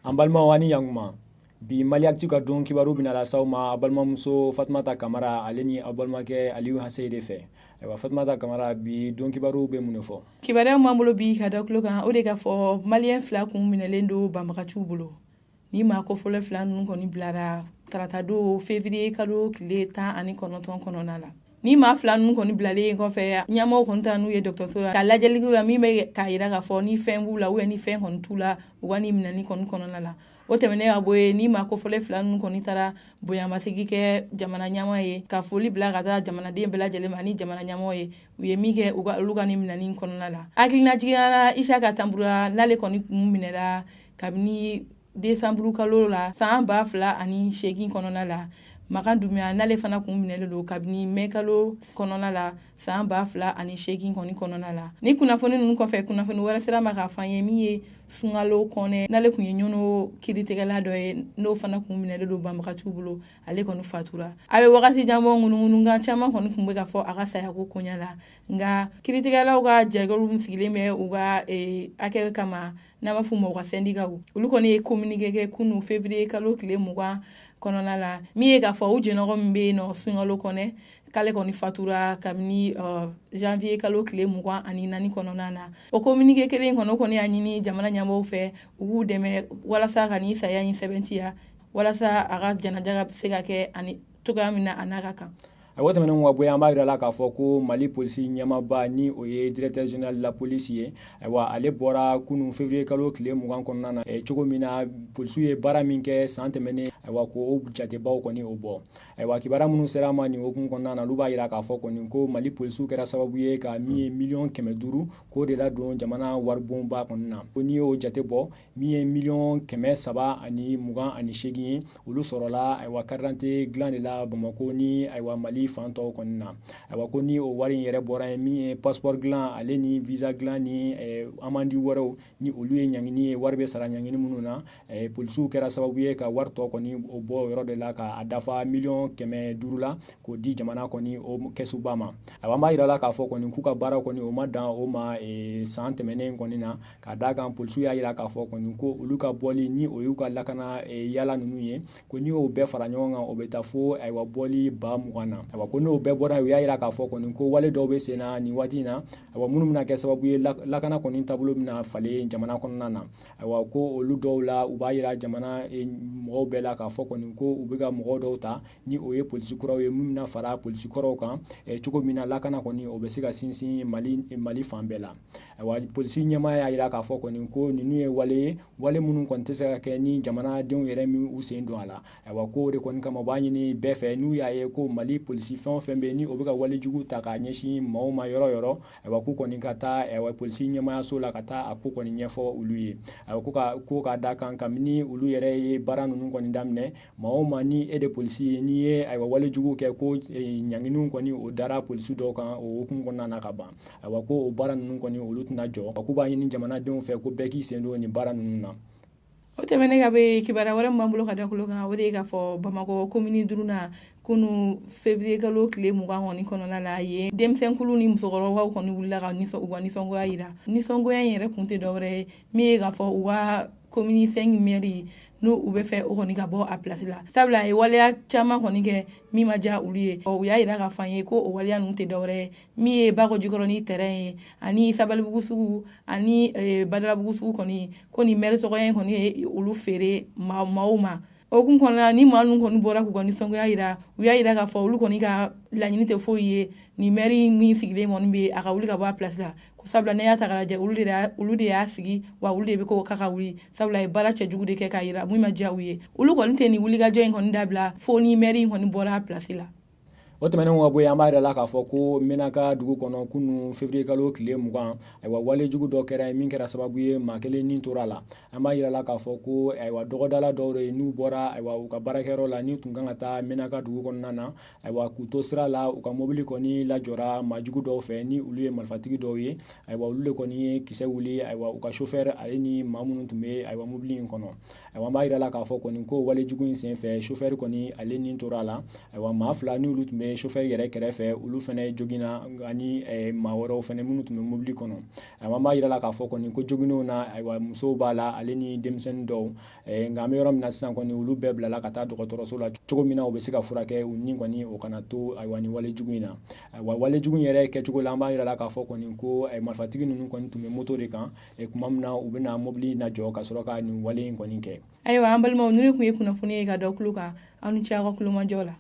Ambalma wani yanguma bi Maliactu ka don kibaru bina la sawma abalma muso Fatmata Kamara aleni abalma ke Aliou Hasseide fe wa Fatmata Kamara bi don kibaru be munefo kibare mambulo bi ka daklo kan o de ka fo malien fla kun minelen do Bambara bulo ni ma ko fole fla nun koni blara tarata do février kalo kile 19 kɔnɔna la ni ma fla nun koni blale kɔfɛ ɲamaw kɔni tara n'u ye dɔgɔtɔrɔso la ka lajɛliw la min bɛ ka yira ka fɔ ni fɛn b'u la ni fɛn kɔni t'u la u ka ni minɛni kɔni kɔnɔna la o tɛmɛnen ka bɔ ye ni ma ko fɔlɔ fila nun kɔni tara bonyamasegi kɛ jamana ɲama ye ka foli bila ka taa jamanaden bɛɛ lajɛlen ma ni jamana ɲama ye u ye min kɛ olu ka ni minɛni kɔnɔna la hakilinajigiyala Isaka Tambura n'ale kɔni kun minɛla kabini desanburu kalo la san 2008 kɔnɔna la Makan Dumbuya n'ale fana kun minɛlen don kabini mai kalo kɔnɔna la san 2008 kɔnɔna la ni kunnafoni ninnu kɔfɛ kunnafoni wɛrɛ sera ma ka fɔ ye min ye Sunkalo Kɔnɛ n'ale kun ye ɲɔnɔ kiritigɛla dɔ ye n'o fana kun minɛlen don Bambara bolo ale kɔni fatura a bɛ wagati jan bɔ ŋunuŋunukan caman kɔni kun bɛ ka fɔ a ka sayako koɲa la nka kiritigɛlaw ka jɛkulu sigilen bɛ u ka hakɛ kama n'a b'a fɔ u ma u ka syndicat olu kɔni ye communiqué kɛ kunu février kalo tile 20 kɔnɔna la min ye k'a fɔ u jɛɲɔgɔn min bɛ yen nɔ Sunkalo Kɔnɛ k'ale kɔni fatura kabini janvier kalo tile 24 kɔnɔna na o communiqué kelen kɔnɔ o kɔni y'a ɲini jamana ɲɛmɔgɔw fɛ u k'u dɛmɛ walasa ka ni saya in sɛbɛntiya walasa a ka janaja ka se ka kɛ ani togoya min na a n'a ka kan. o tɛmɛnen ka bɔ yen an b'a yira la k'a fɔ ko Mali polisi ɲɛmaaba ni o ye directeur général de la police ye ayiwa ale bɔra kunu février kalo tile 20 kɔnɔna na cogo min na polisiw ye baara min kɛ san tɛmɛnen ayiwa ko o jatebaw kɔni o bɔ ayiwa kibaruya minnu sera ma nin hokumu kɔnɔna na olu b'a yira k'a fɔ kɔni ko Mali polisiw kɛra sababu ye ka min ye miliyɔn 500 k'o de ladon jamana waribonba kɔnɔna na ko n'i y'o jate bɔ min ye miliyɔn 328 ye olu sɔrɔla ayiwa carte d'identité dilan de la Bamako ni ayiwa Mali fantɔw kɔni na ayiwa ko ni o wari in yɛrɛ bɔra ye min ye passeport dilan ale ni visa dilan ni amandi wɛrɛw ni olu ye ɲangini ye wari bɛ sara ɲangini minnu na polisiw kɛra sababu ye ka wari tɔ kɔni o bɔ o yɔrɔ de la ka dafa miliyɔn 500 la k'o di jamana kɔni o kɛsuba ma ayiwa an b'a yira la k'a fɔ kɔni k'u ka baara kɔni o ma dan o ma san tɛmɛnen kɔni na ka d'a kan polisiw y'a yira k'a fɔ kɔni ko olu ka bɔli ni o y'u ka lakana yala ninnu ye ko ni y'o bɛɛ fara ɲɔgɔn kan o bɛ taa fo ayiwa bɔli 20,000 na ayiwa ko n'o bɛɛ bɔra u y'a yira k'a fɔ kɔni ko wale dɔw bɛ sen na nin waati in na ayiwa minnu bɛna kɛ sababu ye lakana kɔni taabolo bɛna falen jamana kɔnɔna na ayiwa ko olu dɔw la u b'a yira jamana mɔgɔw bɛɛ la k'a fɔ kɔni ko u bɛ ka mɔgɔw dɔw ta ni o ye polisi kuraw ye min bɛna fara polisi kɔrɔw kan cogo min na lakana kɔni o bɛ se ka sinsin Mali fan bɛɛ la ayiwa polisi ɲɛmaa y'a yira k'a fɔ kɔni ko ninnu ye wale minnu kɔni tɛ se ka kɛ ni jamanadenw yɛrɛ min u sen don a la ayiwa ko o de kɔni kama u b'a ɲini bɛɛ fɛ n'u y'a ye ko Mali polisi fɛn o fɛn bɛ ni o bɛ ka wale jugu ta k'a ɲɛsin maaw ma yɔrɔ yɔrɔ ayiwa k'u kɔni ka taa polisi ɲɛmaayaso la ka taa a ko kɔni ɲɛfɔ olu ye ayiwa ko ka d'a kan kabini olu yɛrɛ ye baara ninnu kɔni daminɛ maa o maa ni e de polisi ye n'i ye ayiwa wale jugu kɛ ko ɲanginiw kɔni o dara polisi dɔw kan o hukumu kɔnɔna na ka ban ayiwa ko o baara ninnu kɔni olu tɛna jɔ k'u b'a ɲini jamanadenw fɛ ko bɛɛ k'i sen don nin baara ninnu na. O tɛmɛnen ka bɛ kibaruya wɛrɛ min b'an bolo ka da kulo kan o de ye k'a fɔ Bamako komini 5 kunu février kalo tile 20 kɔni kɔnɔna la ye denmisɛnkulu ni musokɔrɔbaw kɔni wulila ka u ka nisɔngoya yira nisɔngoya in yɛrɛ kun tɛ dɔwɛrɛ ye min ye k'a fɔ u ka komini 5 mairie n'u bɛ fɛ o kɔni ka bɔ a place la sabula a ye waleya caman kɔni kɛ min ma diya olu ye u y'a yira k'a fɔ an ye ko o waleya ninnu tɛ dɔwɛrɛ ye min ye Bakɔ Jikɔrɔ ni terrain ye ani Sabalibugu sugu ani Badalabugu sugu kɔni ko nin maire tɔgɔya in kɔni ye olu feere maaw ma o kun kɔnɔna ni maa ninnu kɔni bɔra k'u ka nisɔngoya yira u y'a yira k'a fɔ olu kɔni ka laɲini tɛ foyi ye nin maire min sigilen kɔni bɛ a ka wuli ka bɔ a place la sabula ne y'a ta k'a lajɛ olu de y'a sigi wa olu de bɛ k'o k'a ka wuli sabula a ye baara cɛjugu de kɛ k'a yira mun ma diya u ye olu kɔni tɛ nin wulikajɔ in kɔni dabila fo ni maire in kɔni bɔra a place la. o tɛmɛnen ka bɔ yen an b'a yira la k'a fɔ ko Menaka dugu kɔnɔ kunu février kalo tile 20 ayiwa wale jugu dɔ kɛra min kɛra sababu ye maa kelen ni tora la an b'a yira la k'a fɔ ko ayiwa dɔgɔdala dɔw de n'u bɔra ayiwa u ka baarakɛyɔrɔ la ni tun kan ka taa Menaka dugu kɔnɔna na ayiwa k'u to sira la u ka mobili kɔni lajɔra maa jugu dɔw fɛ ni olu ye marifatigi dɔw ye ayiwa olu de kɔni ye kisɛ wuli ayiwa u ka chauffeur ale ni maa minnu tun bɛ ayiwa mobili in kɔnɔ ayiwa an b'a yira la k'a fɔ kɔni ko wale jugu in senfɛ chauffeur kɔni ale ni tora la ayiwa maa 2 ni olu tun bɛ bɛ chauffeur yɛrɛ kɛrɛfɛ olu fɛnɛ jogina ani maa wɛrɛw fɛnɛ minnu tun bɛ mobili kɔnɔ an b'a yira la k'a fɔ kɔni ko joginenw na ayiwa musow b'a la ale ni denmisɛnnin dɔw nka an bɛ yɔrɔ min na sisan kɔni olu bɛɛ bilala ka taa dɔgɔtɔrɔso la cogo min na u bɛ se ka furakɛ u ni kɔni o kana to ayiwa ni wale jugu in na ayiwa wale jugu in yɛrɛ kɛcogo la an b'a yira la k'a fɔ kɔni ko marifatigi ninnu kɔni tun bɛ moto de kan tuma min na u bɛna mobili najɔ ka sɔrɔ ka nin wale in kɔni kɛ. Ayiwa an balimaw ninnu tun ye kunnafoni ye ka da kulo kan aw ni ce aw ka kulomajɔ la.